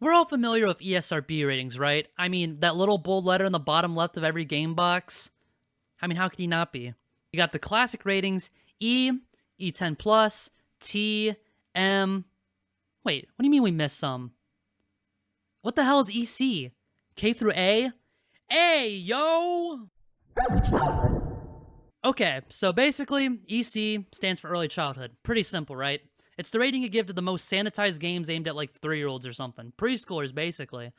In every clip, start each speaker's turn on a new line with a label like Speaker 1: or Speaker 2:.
Speaker 1: We're all familiar with ESRB ratings, right? I mean, that little bold letter in the bottom left of every game box. I mean, how could you not be? You got the classic ratings, E, E10+, T, M. Wait, what do you mean we missed some? What the hell is EC? K through A? A, yo!
Speaker 2: Early childhood.
Speaker 1: Okay, so basically, EC stands for early childhood. Pretty simple, right? It's the rating you give to the most sanitized games aimed at like 3-year-olds or something. Preschoolers, basically.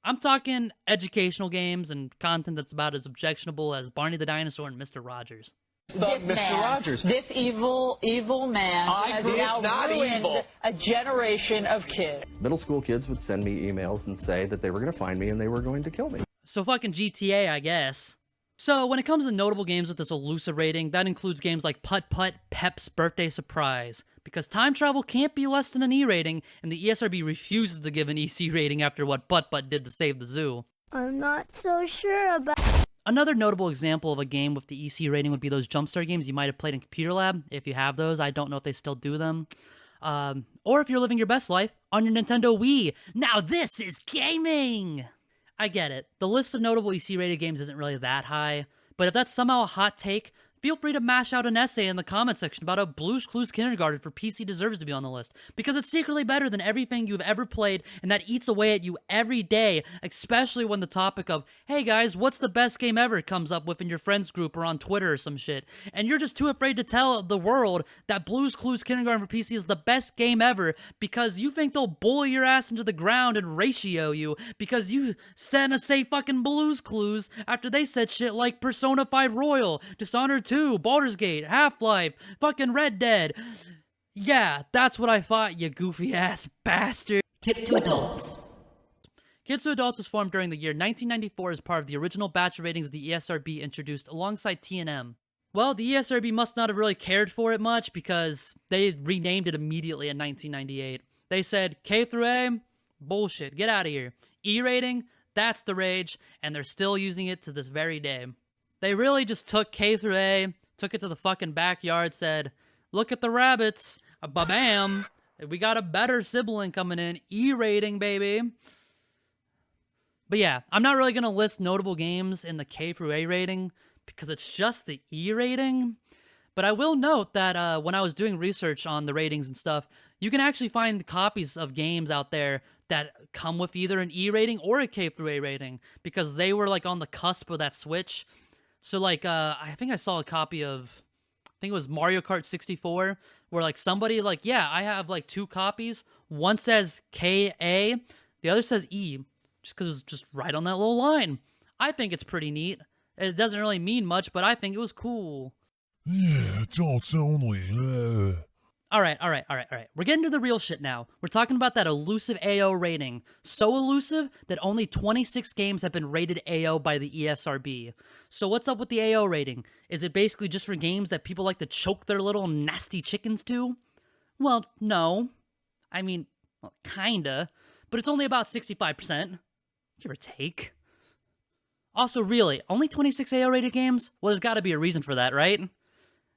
Speaker 1: I'm talking educational games and content that's about as objectionable as Barney the Dinosaur and Mr. Rogers.
Speaker 3: Mr. Rogers.
Speaker 4: This evil man has now ruined a generation of kids.
Speaker 5: Middle school kids would send me emails and say that they were going to find me and they were going to kill me.
Speaker 1: So fucking GTA, I guess. So when it comes to notable games with this elusive rating, that includes games like Putt Putt, Pep's Birthday Surprise. Because time travel can't be less than an E rating, and the ESRB refuses to give an EC rating after what Putt Putt did to save the zoo.
Speaker 6: I'm not so sure about...
Speaker 1: Another notable example of a game with the EC rating would be those Jumpstart games you might have played in Computer Lab. If you have those, I don't know if they still do them. Or if you're living your best life on your Nintendo Wii. Now this is gaming! I get it. The list of notable EC rated games isn't really that high, but if that's somehow a hot take, feel free to mash out an essay in the comment section about how Blue's Clues Kindergarten for PC deserves to be on the list, because it's secretly better than everything you've ever played, and that eats away at you every day, especially when the topic of, hey guys, what's the best game ever comes up within your friends group or on Twitter or some shit, and you're just too afraid to tell the world that Blue's Clues Kindergarten for PC is the best game ever, because you think they'll bully your ass into the ground and ratio you, because you sent us say fucking Blue's Clues after they said shit like Persona 5 Royal, Dishonored 2, Baldur's Gate, Half-Life, fucking Red Dead. Yeah, that's what I thought, you goofy ass bastard.
Speaker 2: Kids to adults.
Speaker 1: Kids to Adults was formed during the year 1994 as part of the original batch of ratings the ESRB introduced alongside T&M. Well, the ESRB must not have really cared for it much because they renamed it immediately in 1998. They said, K through A, bullshit, get out of here. E rating, that's the rage, and they're still using it to this very day. They really just took K through A, took it to the fucking backyard, said, look at the rabbits, ba-bam, we got a better sibling coming in, E rating, baby. But yeah, I'm not really going to list notable games in the K through A rating, because it's just the E rating. But I will note that when I was doing research on the ratings and stuff, you can actually find copies of games out there that come with either an E rating or a K through A rating, because they were like on the cusp of that switch. So like, I think I saw a copy of, I think it was Mario Kart 64, where like somebody like, yeah, I have like 2 copies. One says KA, the other says E, just because it was just right on that little line. I think it's pretty neat. It doesn't really mean much, but I think it was cool.
Speaker 7: Yeah, adults only.
Speaker 1: All right. We're getting to the real shit now. We're talking about that elusive AO rating. So elusive that only 26 games have been rated AO by the ESRB. So what's up with the AO rating? Is it basically just for games that people like to choke their little nasty chickens to? Well, no. I mean, well, kinda. But it's only about 65%. Give or take. Also, really, only 26 AO rated games? Well, there's gotta be a reason for that, right?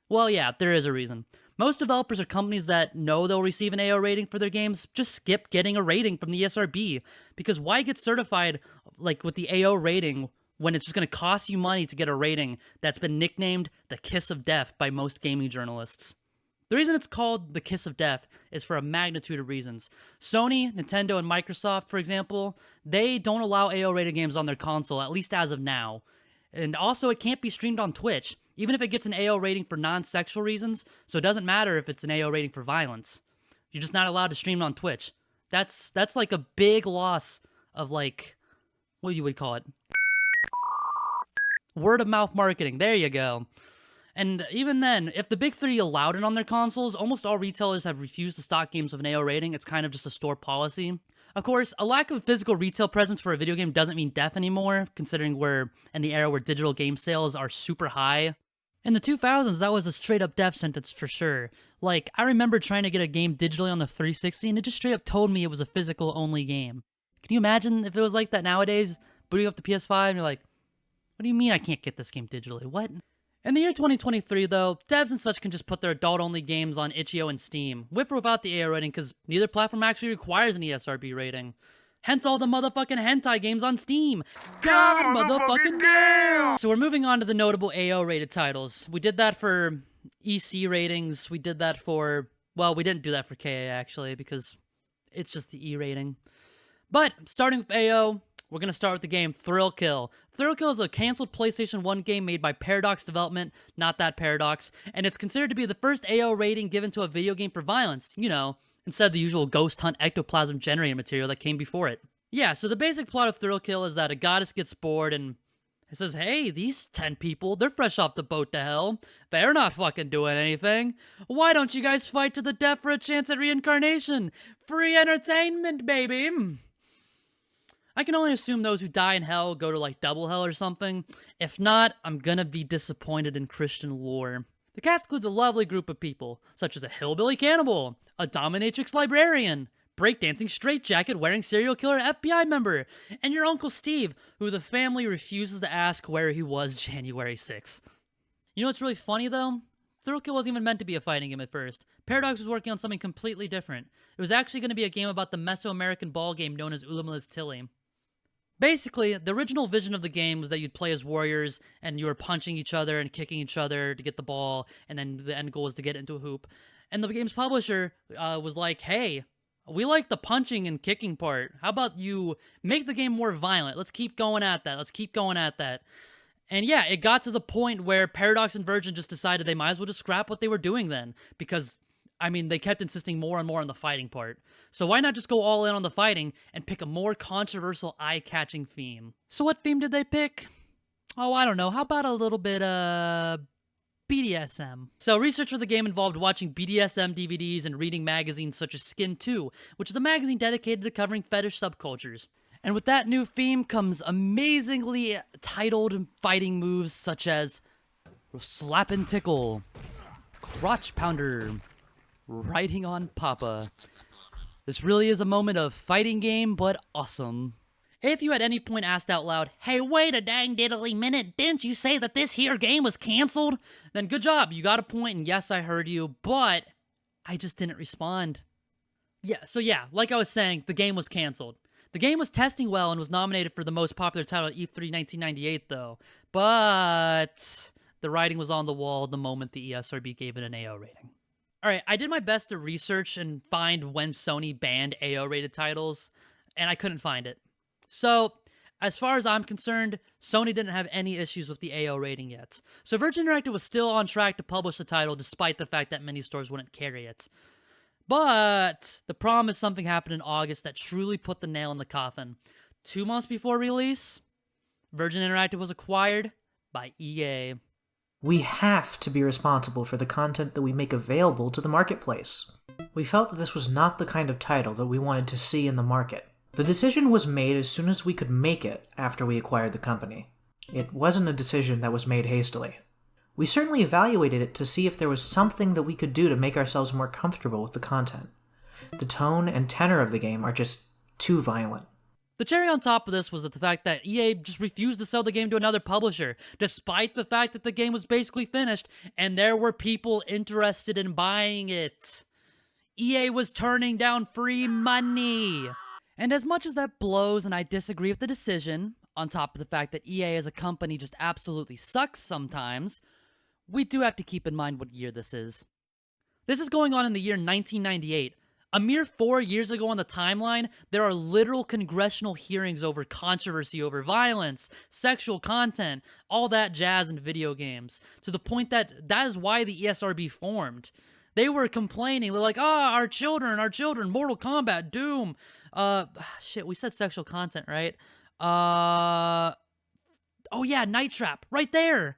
Speaker 1: Well, yeah, there is a reason. Most developers or companies that know they'll receive an AO rating for their games just skip getting a rating from the ESRB, because why get certified like with the AO rating when it's just going to cost you money to get a rating that's been nicknamed the Kiss of Death by most gaming journalists? The reason it's called the Kiss of Death is for a magnitude of reasons. Sony, Nintendo, and Microsoft, for example, they don't allow AO rated games on their console, at least as of now. And also, it can't be streamed on Twitch, even if it gets an AO rating for non-sexual reasons, so it doesn't matter if it's an AO rating for violence. You're just not allowed to stream on Twitch. That's like a big loss of like, what you would call it? Word-of-mouth marketing, there you go. And even then, if the big 3 allowed it on their consoles, almost all retailers have refused to stock games with an AO rating. It's kind of just a store policy. Of course, a lack of physical retail presence for a video game doesn't mean death anymore, considering we're in the era where digital game sales are super high. In the 2000s, that was a straight-up death sentence for sure. Like, I remember trying to get a game digitally on the 360, and it just straight up told me it was a physical-only game. Can you imagine if it was like that nowadays? Booting up the PS5, and you're like, what do you mean I can't get this game digitally? What? In the year 2023, though, devs and such can just put their adult-only games on itch.io and Steam, with or without the AO rating, because neither platform actually requires an ESRB rating. Hence all the motherfucking hentai games on Steam. God motherfucking damn! So we're moving on to the notable AO rated titles. We did that for EC ratings. We did that for, well, we didn't do that for KA actually because it's just the E rating. But starting with AO, we're going to start with the game Thrill Kill. Thrill Kill is a canceled PlayStation 1 game made by Paradox Development, not that Paradox, and it's considered to be the first AO rating given to a video game for violence, you know, instead of the usual ghost hunt ectoplasm generating material that came before it. Yeah, so the basic plot of Thrill Kill is that a goddess gets bored and it says, hey, these 10 people, they're fresh off the boat to hell. They're not fucking doing anything. Why don't you guys fight to the death for a chance at reincarnation? Free entertainment, baby! I can only assume those who die in hell go to, like, double hell or something. If not, I'm gonna be disappointed in Christian lore. The cast includes a lovely group of people, such as a hillbilly cannibal, a dominatrix librarian, breakdancing straitjacket wearing serial killer FBI member, and your Uncle Steve, who the family refuses to ask where he was January 6th. You know what's really funny, though? Thrill Kill wasn't even meant to be a fighting game at first. Paradox was working on something completely different. It was actually going to be a game about the Mesoamerican ball game known as Ulama's Tilly. Basically, the original vision of the game was that you'd play as warriors, and you were punching each other and kicking each other to get the ball, and then the end goal was to get into a hoop. And the game's publisher was like, hey, we like the punching and kicking part. How about you make the game more violent? Let's keep going at that. Let's keep going at that. And yeah, it got to the point where Paradox and Virgin just decided they might as well just scrap what they were doing then. Because, I mean, they kept insisting more and more on the fighting part. So why not just go all in on the fighting and pick a more controversial, eye-catching theme? So what theme did they pick? Oh, I don't know. How about a little bit, BDSM. So research for the game involved watching BDSM DVDs and reading magazines such as Skin 2, which is a magazine dedicated to covering fetish subcultures. And with that new theme comes amazingly titled fighting moves such as Slap and Tickle, Crotch Pounder, Riding on Papa. This really is a moment of fighting game, but awesome. If you at any point asked out loud, hey, wait a dang diddly minute, didn't you say that this here game was canceled? Then good job, you got a point, and yes, I heard you, but I just didn't respond. Yeah, like I was saying, the game was canceled. The game was testing well and was nominated for the most popular title at E3 1998, though. But the writing was on the wall the moment the ESRB gave it an AO rating. Alright, I did my best to research and find when Sony banned AO-rated titles, and I couldn't find it. So, as far as I'm concerned, Sony didn't have any issues with the AO rating yet. So Virgin Interactive was still on track to publish the title despite the fact that many stores wouldn't carry it. But the problem is something happened in August that truly put the nail in the coffin. 2 months before release, Virgin Interactive was acquired by EA.
Speaker 8: We have to be responsible for the content that we make available to the marketplace. We felt that this was not the kind of title that we wanted to see in the market. The decision was made as soon as we could make it after we acquired the company. It wasn't a decision that was made hastily. We certainly evaluated it to see if there was something that we could do to make ourselves more comfortable with the content. The tone and tenor of the game are just too violent.
Speaker 1: The cherry on top of this was the fact that EA just refused to sell the game to another publisher, despite the fact that the game was basically finished, and there were people interested in buying it. EA was turning down free money. And as much as that blows and I disagree with the decision, on top of the fact that EA as a company just absolutely sucks sometimes, we do have to keep in mind what year this is. This is going on in the year 1998. A mere 4 years ago on the timeline, there are literal congressional hearings over controversy over violence, sexual content, all that jazz in video games, to the point that that is why the ESRB formed. They were complaining, they're like, our children, Mortal Kombat, Doom, shit, we said sexual content, right? Oh yeah, Night Trap, right there!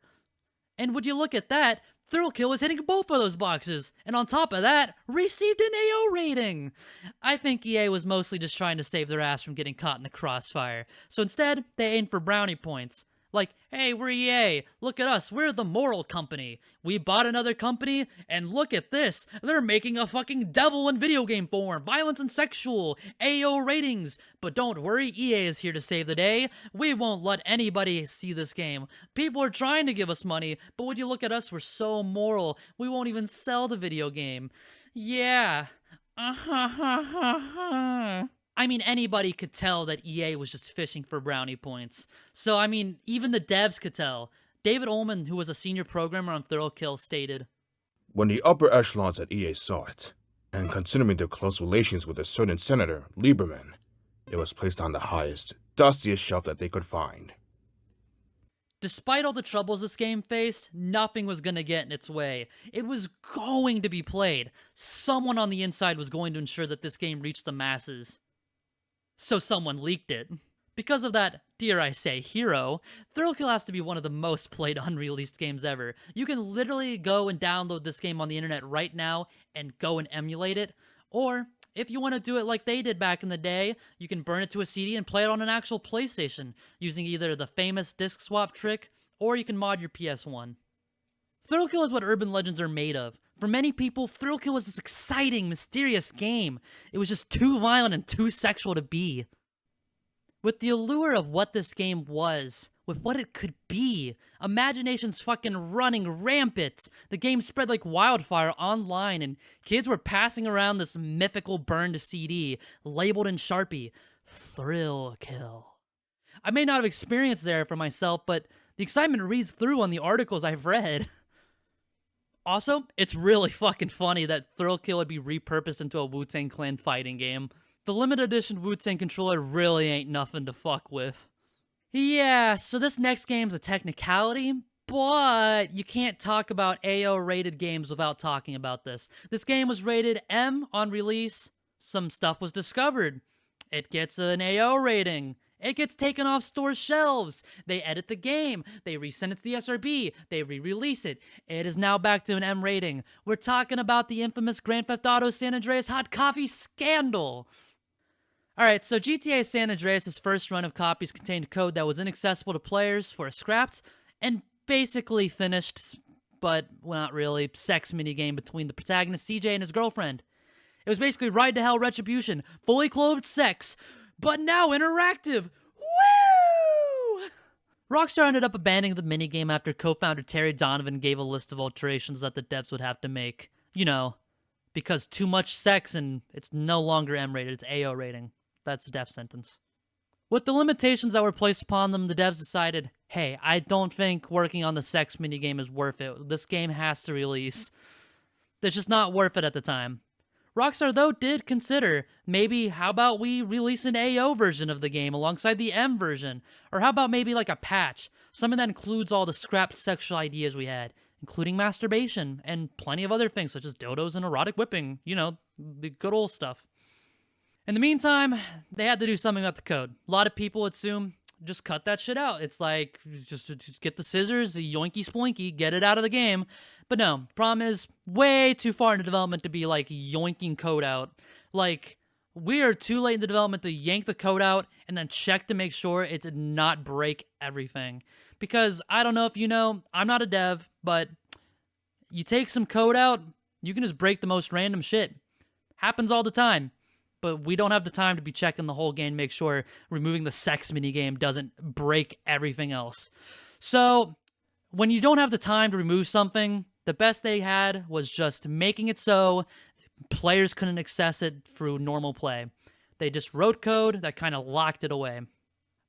Speaker 1: And would you look at that, Thrill Kill is hitting both of those boxes, and on top of that, received an AO rating! I think EA was mostly just trying to save their ass from getting caught in the crossfire, so instead, they aimed for brownie points. Like, hey, we're EA, look at us, we're the moral company. We bought another company, and look at this, they're making a fucking devil in video game form, violence and sexual, AO ratings. But don't worry, EA is here to save the day. We won't let anybody see this game. People are trying to give us money, but when you look at us, we're so moral, we won't even sell the video game. Yeah. I mean, anybody could tell that EA was just fishing for brownie points. So, I mean, even the devs could tell. David Ollman, who was a senior programmer on Thrill, stated,
Speaker 9: "When the upper echelons at EA saw it, and considering their close relations with a certain senator, Lieberman, it was placed on the highest, dustiest shelf that they could find."
Speaker 1: Despite all the troubles this game faced, nothing was going to get in its way. It was going to be played. Someone on the inside was going to ensure that this game reached the masses. So someone leaked it. Because of that, dare I say, hero, Thrill has to be one of the most played unreleased games ever. You can literally go and download this game on the internet right now and go and emulate it. Or, if you want to do it like they did back in the day, you can burn it to a CD and play it on an actual PlayStation, using either the famous disc swap trick, or you can mod your PS1. Thrill is what urban legends are made of. For many people, Thrill was this exciting, mysterious game. It was just too violent and too sexual to be. With the allure of what this game was, with what it could be, imagination's fucking running rampant. The game spread like wildfire online, and kids were passing around this mythical burned CD, labeled in Sharpie, Thrill Kill. I may not have experienced there for myself, but the excitement reads through on the articles I've read. Also, it's really fucking funny that Thrill Kill would be repurposed into a Wu-Tang Clan fighting game. The limited edition Wu-Tang controller really ain't nothing to fuck with. Yeah, so this next game's a technicality, but you can't talk about AO rated games without talking about this. This game was rated M on release. Some stuff was discovered. It gets an AO rating. It gets taken off store shelves. They edit the game. They resend it to the ESRB. They re-release it. It is now back to an M rating. We're talking about the infamous Grand Theft Auto San Andreas hot coffee scandal. Alright, so GTA San Andreas' first run of copies contained code that was inaccessible to players for a scrapped and basically finished, but well, not really, sex minigame between the protagonist CJ and his girlfriend. It was basically Ride to Hell Retribution, fully clothed sex, but now interactive. Woo! Rockstar ended up abandoning the minigame after co-founder Terry Donovan gave a list of alterations that the devs would have to make. You know, because too much sex and it's no longer M-rated, it's AO rating. That's a death sentence. With the limitations that were placed upon them, the devs decided, hey, I don't think working on the sex minigame is worth it. This game has to release. It's just not worth it at the time. Rockstar, though, did consider, maybe, how about we release an AO version of the game alongside the M version? Or how about maybe like a patch? Something that includes all the scrapped sexual ideas we had, including masturbation, and plenty of other things, such as dildos and erotic whipping. You know, the good old stuff. In the meantime, they had to do something about the code. A lot of people assume, just cut that shit out. It's like, just get the scissors, the yoinky splinky, get it out of the game. But no, problem is, way too far into development to be, like, yoinking code out. Like, we are too late in the development to yank the code out and then check to make sure it did not break everything. Because, I don't know if you know, I'm not a dev, but you take some code out, you can just break the most random shit. Happens all the time. But we don't have the time to be checking the whole game to make sure removing the sex minigame doesn't break everything else. So, when you don't have the time to remove something, the best they had was just making it so players couldn't access it through normal play. They just wrote code that kind of locked it away.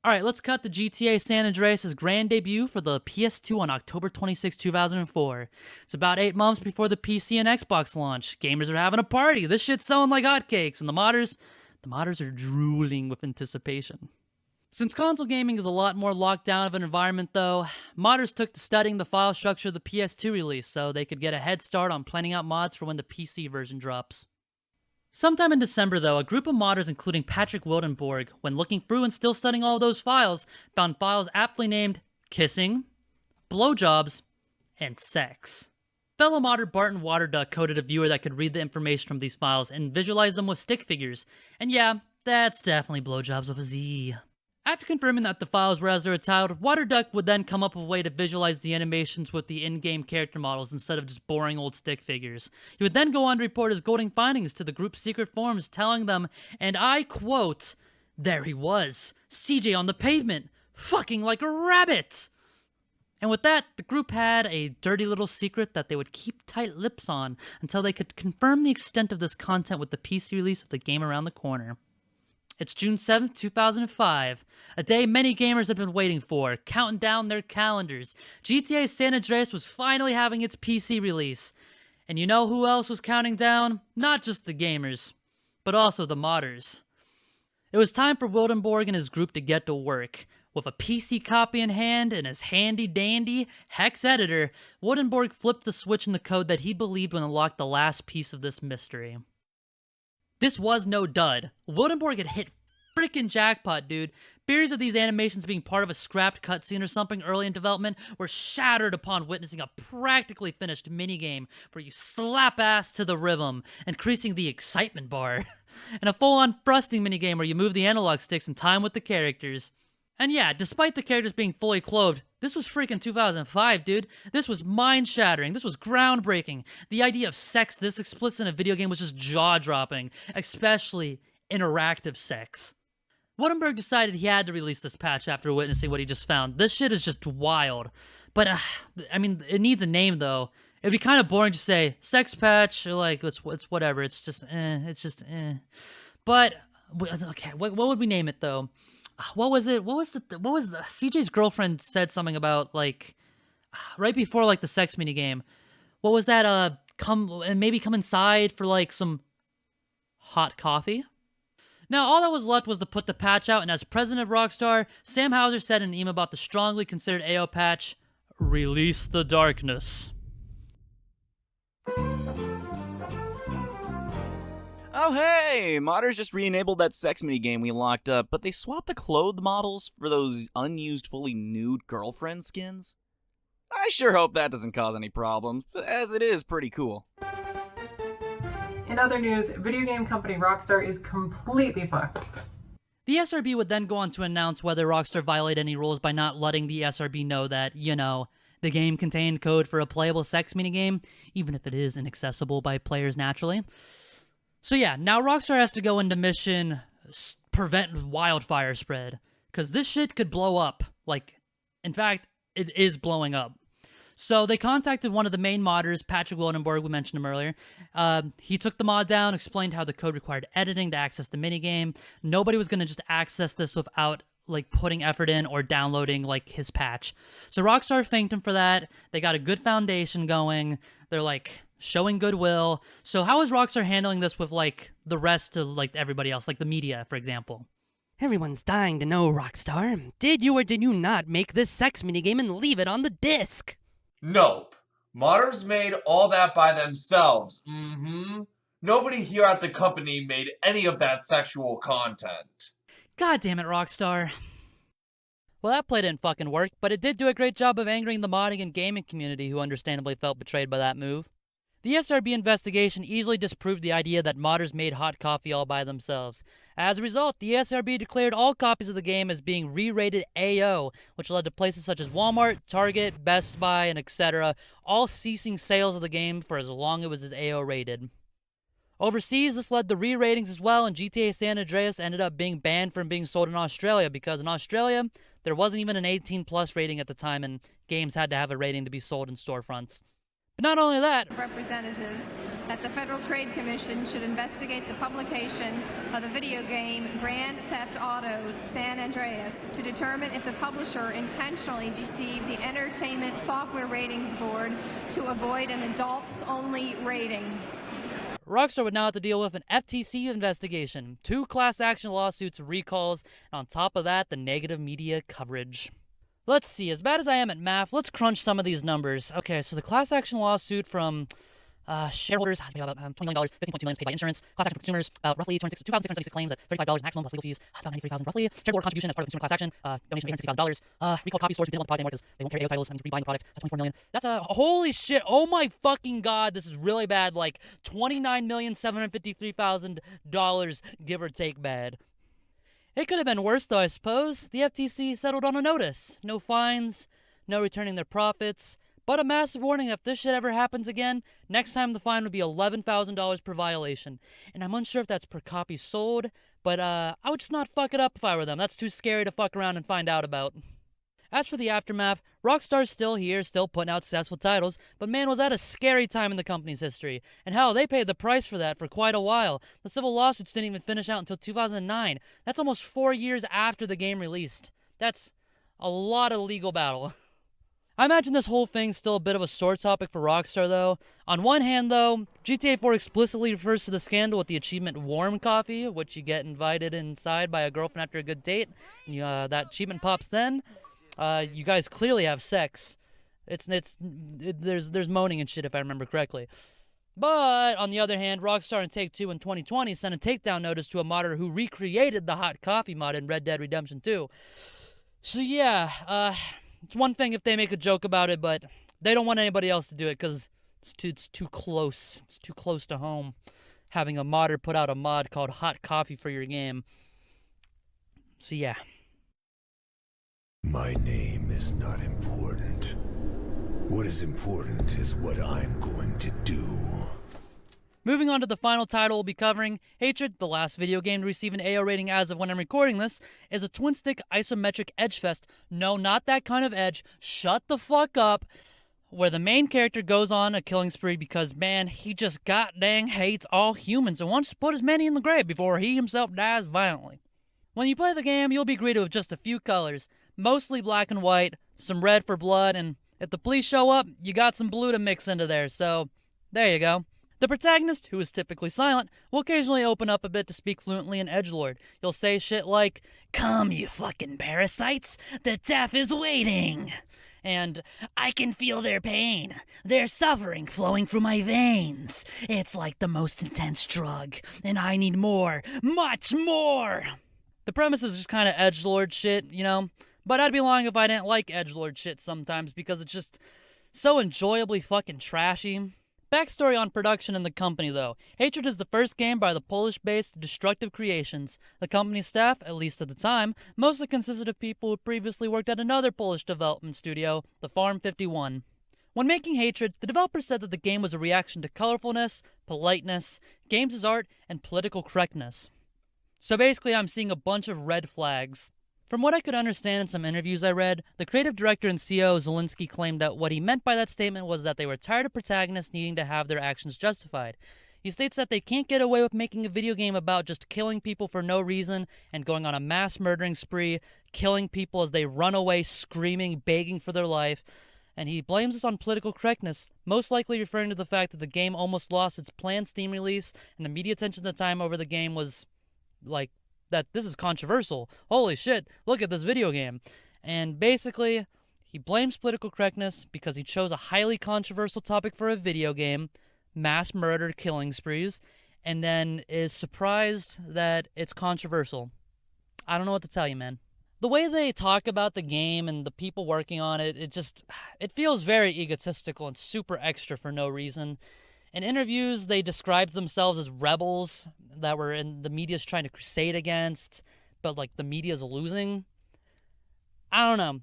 Speaker 1: Alright, let's cut the GTA San Andreas' grand debut for the PS2 on October 26, 2004. It's about 8 months before the PC and Xbox launch. Gamers are having a party. This shit's selling like hotcakes, and the modders are drooling with anticipation. Since console gaming is a lot more locked down of an environment though, modders took to studying the file structure of the PS2 release so they could get a head start on planning out mods for when the PC version drops. Sometime in December, though, a group of modders, including Patrick Wildenborg, when looking through and still studying all of those files, found files aptly named Kissing, Blowjobs, and Sex. Fellow modder Barton Waterduck coded a viewer that could read the information from these files and visualize them with stick figures. And yeah, that's definitely Blowjobs with a Z. After confirming that the files were as they were titled, Waterduck would then come up with a way to visualize the animations with the in-game character models instead of just boring old stick figures. He would then go on to report his golding findings to the group's secret forums, telling them, and I quote, "There he was, CJ on the pavement, fucking like a rabbit!" And with that, the group had a dirty little secret that they would keep tight lips on until they could confirm the extent of this content with the PC release of the game around the corner. It's June 7th, 2005, a day many gamers have been waiting for, counting down their calendars. GTA San Andreas was finally having its PC release. And you know who else was counting down? Not just the gamers, but also the modders. It was time for Wildenborg and his group to get to work. With a PC copy in hand and his handy-dandy hex editor, Wildenborg flipped the switch in the code that he believed would unlock the last piece of this mystery. This was no dud. Wildenborg had hit freaking jackpot, dude. Theories of these animations being part of a scrapped cutscene or something early in development were shattered upon witnessing a practically finished minigame where you slap ass to the rhythm, increasing the excitement bar, and a full-on thrusting minigame where you move the analog sticks in time with the characters. And yeah, despite the characters being fully clothed, this was freaking 2005, dude. This was mind-shattering. This was groundbreaking. The idea of sex this explicit in a video game was just jaw-dropping, especially interactive sex. Wildenborg decided he had to release this patch after witnessing what he just found. This shit is just wild. But, I mean, it needs a name, though. It'd be kind of boring to say, sex patch, or like, it's whatever. It's just, But, okay, what would we name it, though? What was the CJ's girlfriend said something about, like, right before, like, the sex minigame. What was that, maybe come inside for, like, some hot coffee? Now, all that was left was to put the patch out, and as president of Rockstar, Sam Houser said in an email about the strongly considered AO patch, release the darkness.
Speaker 10: Oh hey, modders just re-enabled that sex minigame we locked up, but they swapped the clothed models for those unused fully nude girlfriend skins? I sure hope that doesn't cause any problems, as it is pretty cool.
Speaker 11: In other news, video game company Rockstar is completely fucked.
Speaker 1: The ESRB would then go on to announce whether Rockstar violated any rules by not letting the ESRB know that, you know, the game contained code for a playable sex minigame, even if it is inaccessible by players naturally. So yeah, now Rockstar has to go into mission prevent wildfire spread, because this shit could blow up. Like, in fact, it is blowing up. So they contacted one of the main modders, Patrick Wildenborg, we mentioned him earlier. He took the mod down, explained how the code required editing to access the minigame. Nobody was going to just access this without, like, putting effort in or downloading, like, his patch. So Rockstar thanked him for that. They got a good foundation going. They're, like, showing goodwill. So how is Rockstar handling this with, like, the rest of, like, everybody else, like the media, for example?
Speaker 12: Everyone's dying to know, Rockstar. Did you or did you not make this sex minigame and leave it on the disc?
Speaker 13: Nope. Modders made all that by themselves. Nobody here at the company made any of that sexual content.
Speaker 1: God damn it, Rockstar. Well, that play didn't fucking work, but it did do a great job of angering the modding and gaming community who understandably felt betrayed by that move. The ESRB investigation easily disproved the idea that modders made hot coffee all by themselves. As a result, the ESRB declared all copies of the game as being re-rated AO, which led to places such as Walmart, Target, Best Buy, and etc. all ceasing sales of the game for as long as it was AO rated. Overseas, this led to re-ratings as well, and GTA San Andreas ended up being banned from being sold in Australia, because in Australia, there wasn't even an 18+ rating at the time, and games had to have a rating to be sold in storefronts. But not only that,
Speaker 14: representatives that the Federal Trade Commission should investigate the publication of the video game Grand Theft Auto San Andreas to determine if the publisher intentionally deceived the Entertainment Software Ratings Board to avoid an adults-only rating.
Speaker 1: Rockstar would now have to deal with an FTC investigation, 2 class action lawsuits, recalls, and on top of that, the negative media coverage. Let's see, as bad as I am at math, let's crunch some of these numbers. Okay, so the class action lawsuit from shareholders, about $20 million, $15.2 million paid by insurance. Class action from consumers, roughly 2,676 claims at $35 maximum plus legal fees. About $93,000 roughly. Charitable contribution as part of the consumer class action. Donation of $860,000. Recall copy stores who didn't want to buy anymore because they won't carry AO titles and rebuying the products. $24 million. That's holy shit. Oh my fucking god, this is really bad. Like $29,753,000, give or take bad. It could have been worse, though, I suppose. The FTC settled on a notice. No fines, no returning their profits, but a massive warning if this shit ever happens again, next time the fine would be $11,000 per violation. And I'm unsure if that's per copy sold, but I would just not fuck it up if I were them. That's too scary to fuck around and find out about. As for the aftermath, Rockstar's still here, still putting out successful titles, but man, was that a scary time in the company's history. And hell, they paid the price for that for quite a while. The civil lawsuits didn't even finish out until 2009. That's almost 4 years after the game released. That's a lot of legal battle. I imagine this whole thing's still a bit of a sore topic for Rockstar, though. On one hand, though, GTA 4 explicitly refers to the scandal with the achievement Warm Coffee, which you get invited inside by a girlfriend after a good date, and that achievement pops then. You guys clearly have sex. There's moaning and shit, if I remember correctly. But, on the other hand, Rockstar and Take-Two in 2020 sent a takedown notice to a modder who recreated the Hot Coffee mod in Red Dead Redemption 2. So yeah, it's one thing if they make a joke about it, but they don't want anybody else to do it because it's too close. It's too close to home. Having a modder put out a mod called Hot Coffee for your game. So yeah.
Speaker 7: My name is not important. What is important is what I'm going to do.
Speaker 1: Moving on to the final title we'll be covering, Hatred, the last video game to receive an AO rating as of when I'm recording this, is a twin-stick isometric edge fest. No, not that kind of edge. Shut the fuck up. Where the main character goes on a killing spree because, man, he just goddamn hates all humans and wants to put as many in the grave before he himself dies violently. When you play the game, you'll be greeted with just a few colors, mostly black and white, some red for blood, and if the police show up, you got some blue to mix into there, so there you go. The protagonist, who is typically silent, will occasionally open up a bit to speak fluently in edgelord. You'll say shit like, "Come, you fucking parasites, the death is waiting," and "I can feel their pain, their suffering flowing through my veins. It's like the most intense drug, and I need more, much more." The premise is just kind of edgelord shit, but I'd be lying if I didn't like edgelord shit sometimes because it's just so enjoyably fucking trashy. Backstory on production and the company, though. Hatred is the first game by the Polish-based Destructive Creations. The company's staff, at least at the time, mostly consisted of people who previously worked at another Polish development studio, the Farm 51. When making Hatred, the developer said that the game was a reaction to colorfulness, politeness, games as art, and political correctness. So basically, I'm seeing a bunch of red flags. From what I could understand in some interviews I read, the creative director and CEO Zelensky claimed that what he meant by that statement was that they were tired of protagonists needing to have their actions justified. He states that they can't get away with making a video game about just killing people for no reason and going on a mass murdering spree, killing people as they run away screaming, begging for their life, and he blames this on political correctness, most likely referring to the fact that the game almost lost its planned Steam release, and the media attention at the time over the game was like, that this is controversial. Holy shit, look at this video game. And basically, he blames political correctness because he chose a highly controversial topic for a video game, mass murder killing sprees, and then is surprised that it's controversial. I don't know what to tell you, man. The way they talk about the game and the people working on it, it feels very egotistical and super extra for no reason. In interviews, they described themselves as rebels that were in the media's trying to crusade against, but like the media's losing. I don't know.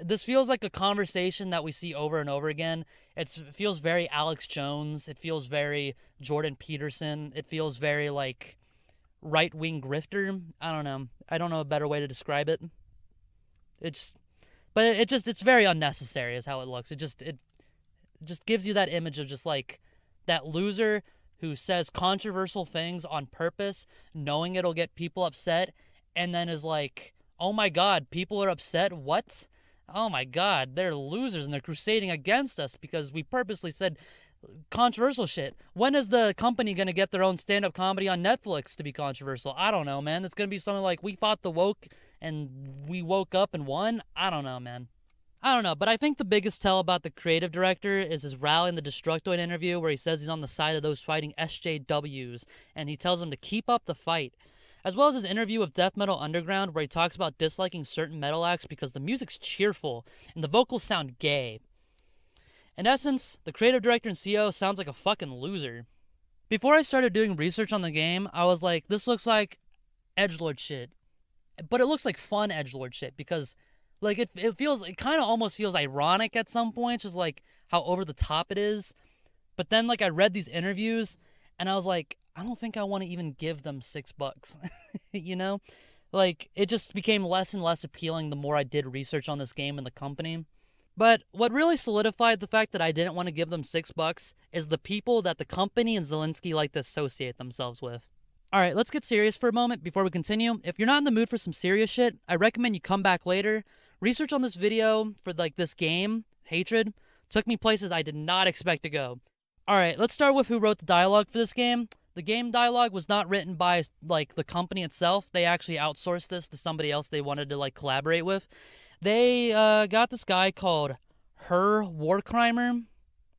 Speaker 1: This feels like a conversation that we see over and over again. It feels very Alex Jones. It feels very Jordan Peterson. It feels very like right-wing grifter. I don't know. I don't know a better way to describe it. It's very unnecessary is how it looks. It just gives you that image of just like that loser who says controversial things on purpose, knowing it'll get people upset, and then is like, "Oh my god, people are upset? What? Oh my god, they're losers and they're crusading against us because we purposely said controversial shit." When is the company going to get their own stand-up comedy on Netflix to be controversial? I don't know, man. It's going to be something like, we fought the woke and we woke up and won? I don't know, man. I don't know, but I think the biggest tell about the creative director is his rally in the Destructoid interview where he says he's on the side of those fighting SJWs, and he tells them to keep up the fight. As well as his interview with Death Metal Underground where he talks about disliking certain metal acts because the music's cheerful and the vocals sound gay. In essence, the creative director and CEO sounds like a fucking loser. Before I started doing research on the game, I was like, this looks like edgelord shit. But it looks like fun edgelord shit because like it kind of almost feels ironic at some points, just like how over the top it is. But then like I read these interviews and I was like, I don't think I want to even give them $6, Like, it just became less and less appealing the more I did research on this game and the company. But what really solidified the fact that I didn't want to give them $6 is the people that the company and Zelensky like to associate themselves with. Alright, let's get serious for a moment before we continue. If you're not in the mood for some serious shit, I recommend you come back later. Research on this video for like this game, Hatred, took me places I did not expect to go. Alright, let's start with who wrote the dialogue for this game. The game dialogue was not written by like the company itself. They actually outsourced this to somebody else they wanted to like collaborate with. They got this guy called Herr Warcrimer.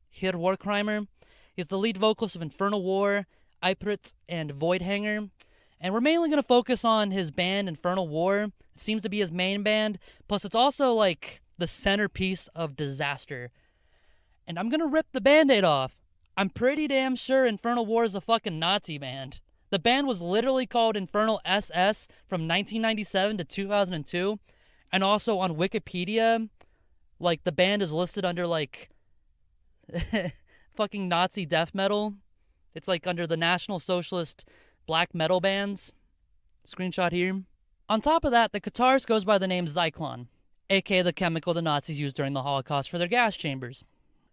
Speaker 1: He's the lead vocalist of Infernal War, Eiprit, and Voidhanger. And we're mainly going to focus on his band, Infernal War. It seems to be his main band. Plus, it's also, like, the centerpiece of Disaster. And I'm going to rip the Band-Aid off. I'm pretty damn sure Infernal War is a fucking Nazi band. The band was literally called Infernal SS from 1997 to 2002. And also on Wikipedia, like, the band is listed under, like, fucking Nazi death metal. It's, like, under the National Socialist black metal bands. Screenshot here. On top of that, the guitarist goes by the name Zyklon, aka the chemical the Nazis used during the Holocaust for their gas chambers.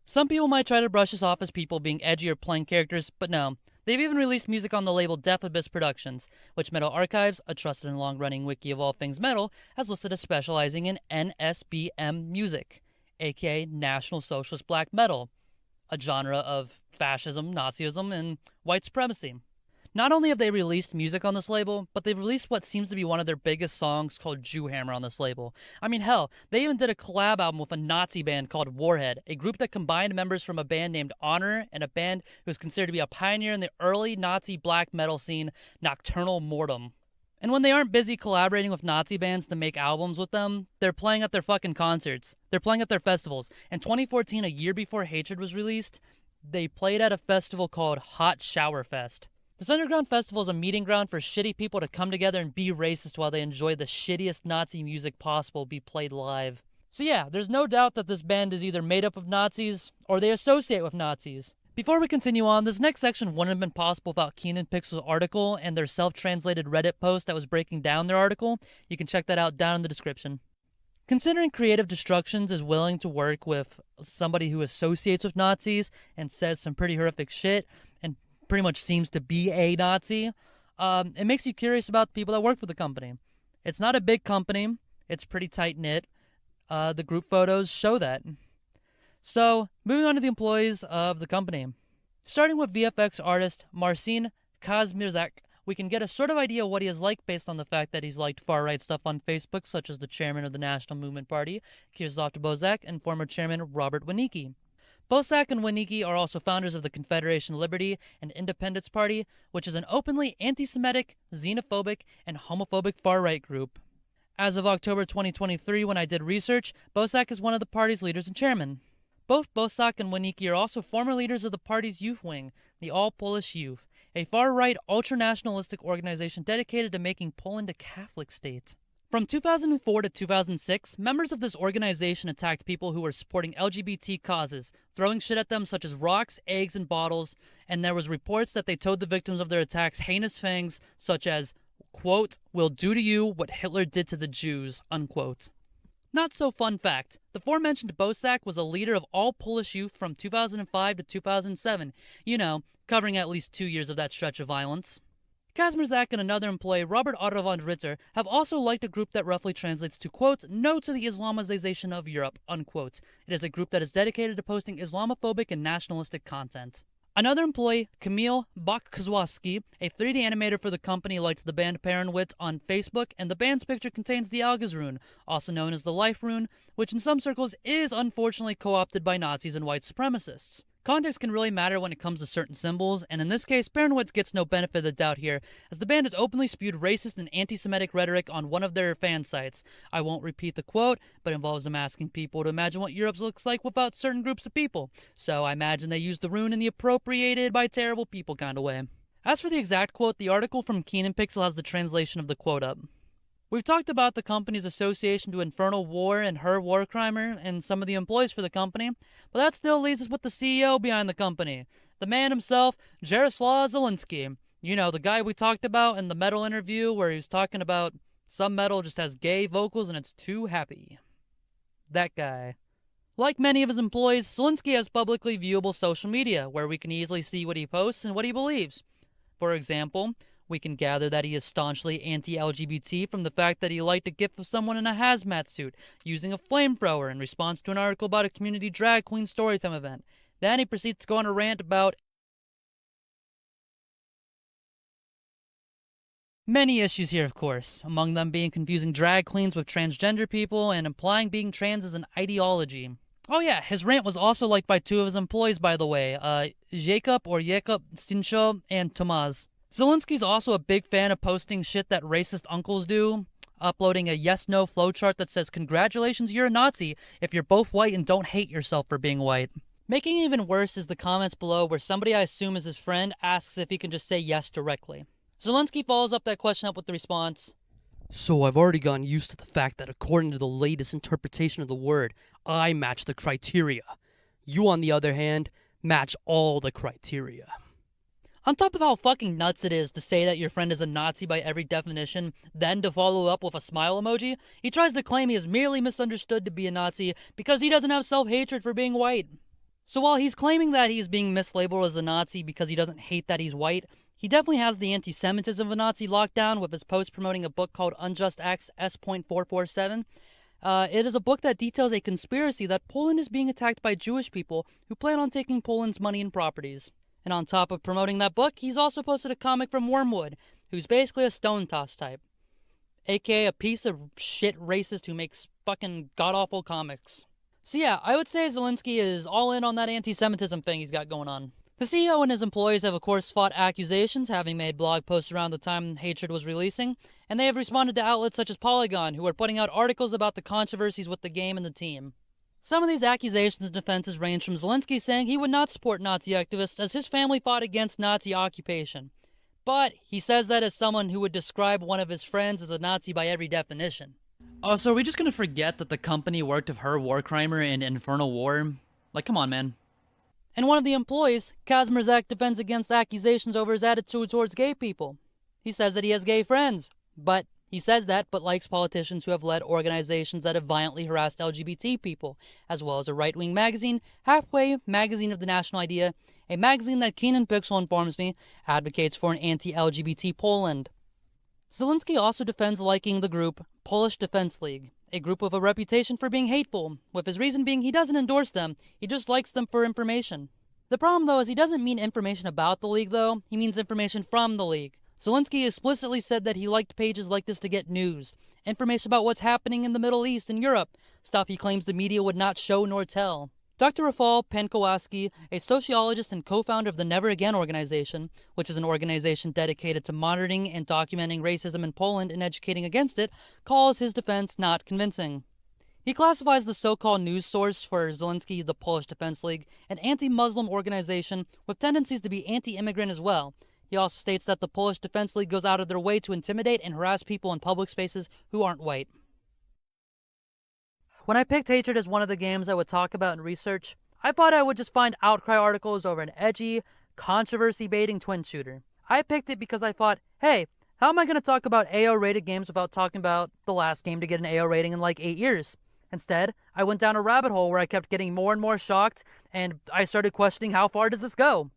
Speaker 1: Some people might try to brush this off as people being edgy or playing characters, but no. They've even released music on the label Death Abyss Productions, which Metal Archives, a trusted and long-running wiki of all things metal, has listed as specializing in NSBM music, aka National Socialist Black Metal, a genre of fascism, Nazism, and white supremacy. Not only have they released music on this label, but they've released what seems to be one of their biggest songs called Jewhammer on this label. I mean, hell, they even did a collab album with a Nazi band called Warhead, a group that combined members from a band named Honor and a band who was considered to be a pioneer in the early Nazi black metal scene, Nocturnal Mortem. And when they aren't busy collaborating with Nazi bands to make albums with them, they're playing at their fucking concerts. They're playing at their festivals. In 2014, a year before Hatred was released, they played at a festival called Hot Shower Fest. This underground festival is a meeting ground for shitty people to come together and be racist while they enjoy the shittiest Nazi music possible be played live. So yeah, there's no doubt that this band is either made up of Nazis or they associate with Nazis. Before we continue on, this next section wouldn't have been possible without Keenan Pixel's article and their self-translated Reddit post that was breaking down their article. You can check that out down in the description. Considering Creative Destructions is willing to work with somebody who associates with Nazis and says some pretty horrific shit, and pretty much seems to be a Nazi, it makes you curious about the people that work for the company. It's not a big company. It's pretty tight-knit. The group photos show that. So, moving on to the employees of the company. Starting with VFX artist Marcin Kazmierzak, we can get a sort of idea what he is like based on the fact that he's liked far-right stuff on Facebook, such as the chairman of the National Movement Party, Krzysztof Bosak, and former chairman Robert Winicki. Bosak and Winicki are also founders of the Confederation Liberty and Independence Party, which is an openly anti-Semitic, xenophobic, and homophobic far-right group. As of October 2023, when I did research, Bosak is one of the party's leaders and chairman. Both Bosak and Winicki are also former leaders of the party's youth wing, the All Polish Youth, a far-right ultra-nationalistic organization dedicated to making Poland a Catholic state. From 2004 to 2006, members of this organization attacked people who were supporting LGBT causes, throwing shit at them such as rocks, eggs, and bottles, and there was reports that they told the victims of their attacks heinous things such as, quote, "We'll do to you what Hitler did to the Jews," unquote. Not so fun fact, the aforementioned Bosak was a leader of All Polish Youth from 2005 to 2007, covering at least 2 years of that stretch of violence. Kazmierzak and another employee, Robert Otto von Ritter, have also liked a group that roughly translates to, quote, "No to the Islamization of Europe," unquote. It is a group that is dedicated to posting Islamophobic and nationalistic content. Another employee, Kamil Bakkozowski, a 3D animator for the company, liked the band Paranwit on Facebook, and the band's picture contains the Algaz rune, also known as the Life rune, which in some circles is unfortunately co-opted by Nazis and white supremacists. Context can really matter when it comes to certain symbols, and in this case, Paranwit gets no benefit of the doubt here, as the band has openly spewed racist and anti-Semitic rhetoric on one of their fan sites. I won't repeat the quote, but involves them asking people to imagine what Europe looks like without certain groups of people. So I imagine they used the rune in the appropriated by terrible people kind of way. As for the exact quote, the article from Keenan Pixel has the translation of the quote up. We've talked about the company's association to Infernal War and Herr Warcrimer and some of the employees for the company, but that still leaves us with the CEO behind the company, the man himself, Jaroslaw Zelensky. The guy we talked about in the Metal interview where he was talking about Some metal just has gay vocals and it's too happy. That guy. Like many of his employees, Zelensky has publicly viewable social media, where we can easily see what he posts and what he believes. For example, we can gather that he is staunchly anti-LGBT from the fact that he liked a gif of someone in a hazmat suit using a flamethrower in response to an article about a community drag queen storytime event. Then he proceeds to go on a rant about many issues here, of course, among them being confusing drag queens with transgender people and implying being trans as an ideology. Oh yeah, his rant was also liked by 2 of his employees, by the way, Jacob Stincho and Tomaz. Zelensky's also a big fan of posting shit that racist uncles do, uploading a yes-no flowchart that says, "Congratulations, you're a Nazi," if you're both white and don't hate yourself for being white. Making it even worse is the comments below where somebody I assume is his friend asks if he can just say yes directly. Zelensky follows up that question up with the response,
Speaker 12: "So I've already gotten used to the fact that according to the latest interpretation of the word, I match the criteria. You, on the other hand, match all the criteria."
Speaker 1: On top of how fucking nuts it is to say that your friend is a Nazi by every definition, then to follow up with a smile emoji, he tries to claim he is merely misunderstood to be a Nazi because he doesn't have self-hatred for being white. So while he's claiming that he's being mislabeled as a Nazi because he doesn't hate that he's white, he definitely has the anti-Semitism of a Nazi locked down with his post promoting a book called Unjust Acts S.447. It is a book that details a conspiracy that Poland is being attacked by Jewish people who plan on taking Poland's money and properties. And on top of promoting that book, he's also posted a comic from Wormwood, who's basically a stone toss type, aka a piece of shit racist who makes fucking god-awful comics. So yeah, I would say Zelensky is all in on that anti-Semitism thing he's got going on. The CEO and his employees have of course fought accusations, having made blog posts around the time Hatred was releasing, and they have responded to outlets such as Polygon, who are putting out articles about the controversies with the game and the team. Some of these accusations and defenses range from Zelensky saying he would not support Nazi activists as his family fought against Nazi occupation. But he says that as someone who would describe one of his friends as a Nazi by every definition. Oh, so are we just gonna forget that the company worked with her Warcrimer in Infernal War? Like, come on, man. And one of the employees, Kazmierzak, defends against accusations over his attitude towards gay people. He says that he has gay friends, but he says that, but likes politicians who have led organizations that have violently harassed LGBT people, as well as a right-wing magazine, Halfway Magazine of the National Idea, a magazine that Keenan Pixel informs me advocates for an anti-LGBT Poland. Zelensky also defends liking the group Polish Defense League, a group with a reputation for being hateful, with his reason being he doesn't endorse them, he just likes them for information. The problem, though, is he doesn't mean information about the league, though, he means information from the league. Zelensky explicitly said that he liked pages like this to get news, information about what's happening in the Middle East and Europe, stuff he claims the media would not show nor tell. Dr. Rafal Penkowaski, a sociologist and co-founder of the Never Again organization, which is an organization dedicated to monitoring and documenting racism in Poland and educating against it, calls his defense not convincing. He classifies the so-called news source for Zelensky, the Polish Defense League, an anti-Muslim organization with tendencies to be anti-immigrant as well. He also states that the Polish Defense League goes out of their way to intimidate and harass people in public spaces who aren't white. When I picked Hatred as one of the games I would talk about and research, I thought I would just find outcry articles over an edgy, controversy-baiting twin shooter. I picked it because I thought, hey, how am I going to talk about AO-rated games without talking about the last game to get an AO rating in like 8 years? Instead, I went down a rabbit hole where I kept getting more and more shocked, and I started questioning how far does this go?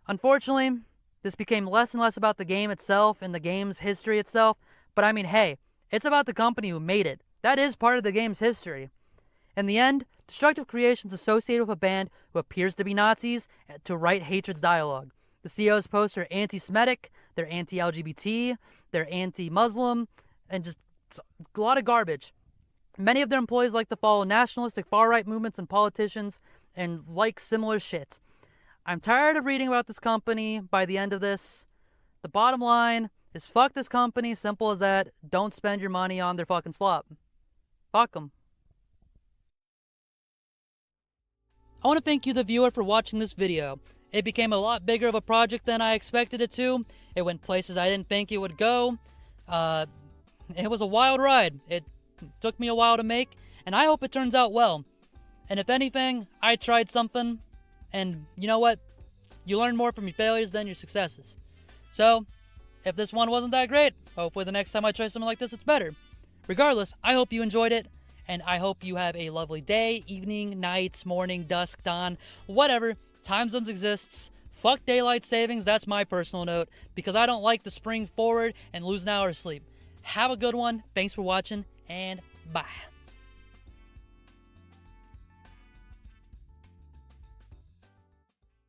Speaker 1: Unfortunately, this became less and less about the game itself and the game's history itself, but I mean, hey, it's about the company who made it. That is part of the game's history. In the end, Destructive Creations associated with a band who appears to be Nazis to write Hatred's dialogue. The CEO's posts are anti-Semitic, they're anti-LGBT, they're anti-Muslim, and just a lot of garbage. Many of their employees like to follow nationalistic far-right movements and politicians and like similar shit. I'm tired of reading about this company by the end of this. The bottom line is fuck this company, simple as that. Don't spend your money on their fucking slop. Fuck them. I want to thank you, the viewer, for watching this video. It became a lot bigger of a project than I expected it to. It went places I didn't think it would go. It was a wild ride. It took me a while to make, and I hope it turns out well. And if anything, I tried something, and you know what? You learn more from your failures than your successes. So, if this one wasn't that great, Hopefully the next time I try something like this, it's better. Regardless, I hope you enjoyed it, and I hope you have a lovely day, evening, night, morning, dusk, dawn, whatever. Time zones exists. Fuck daylight savings, that's my personal note, because I don't like to spring forward and lose an hour of sleep. Have a good one. Thanks for watching, and bye.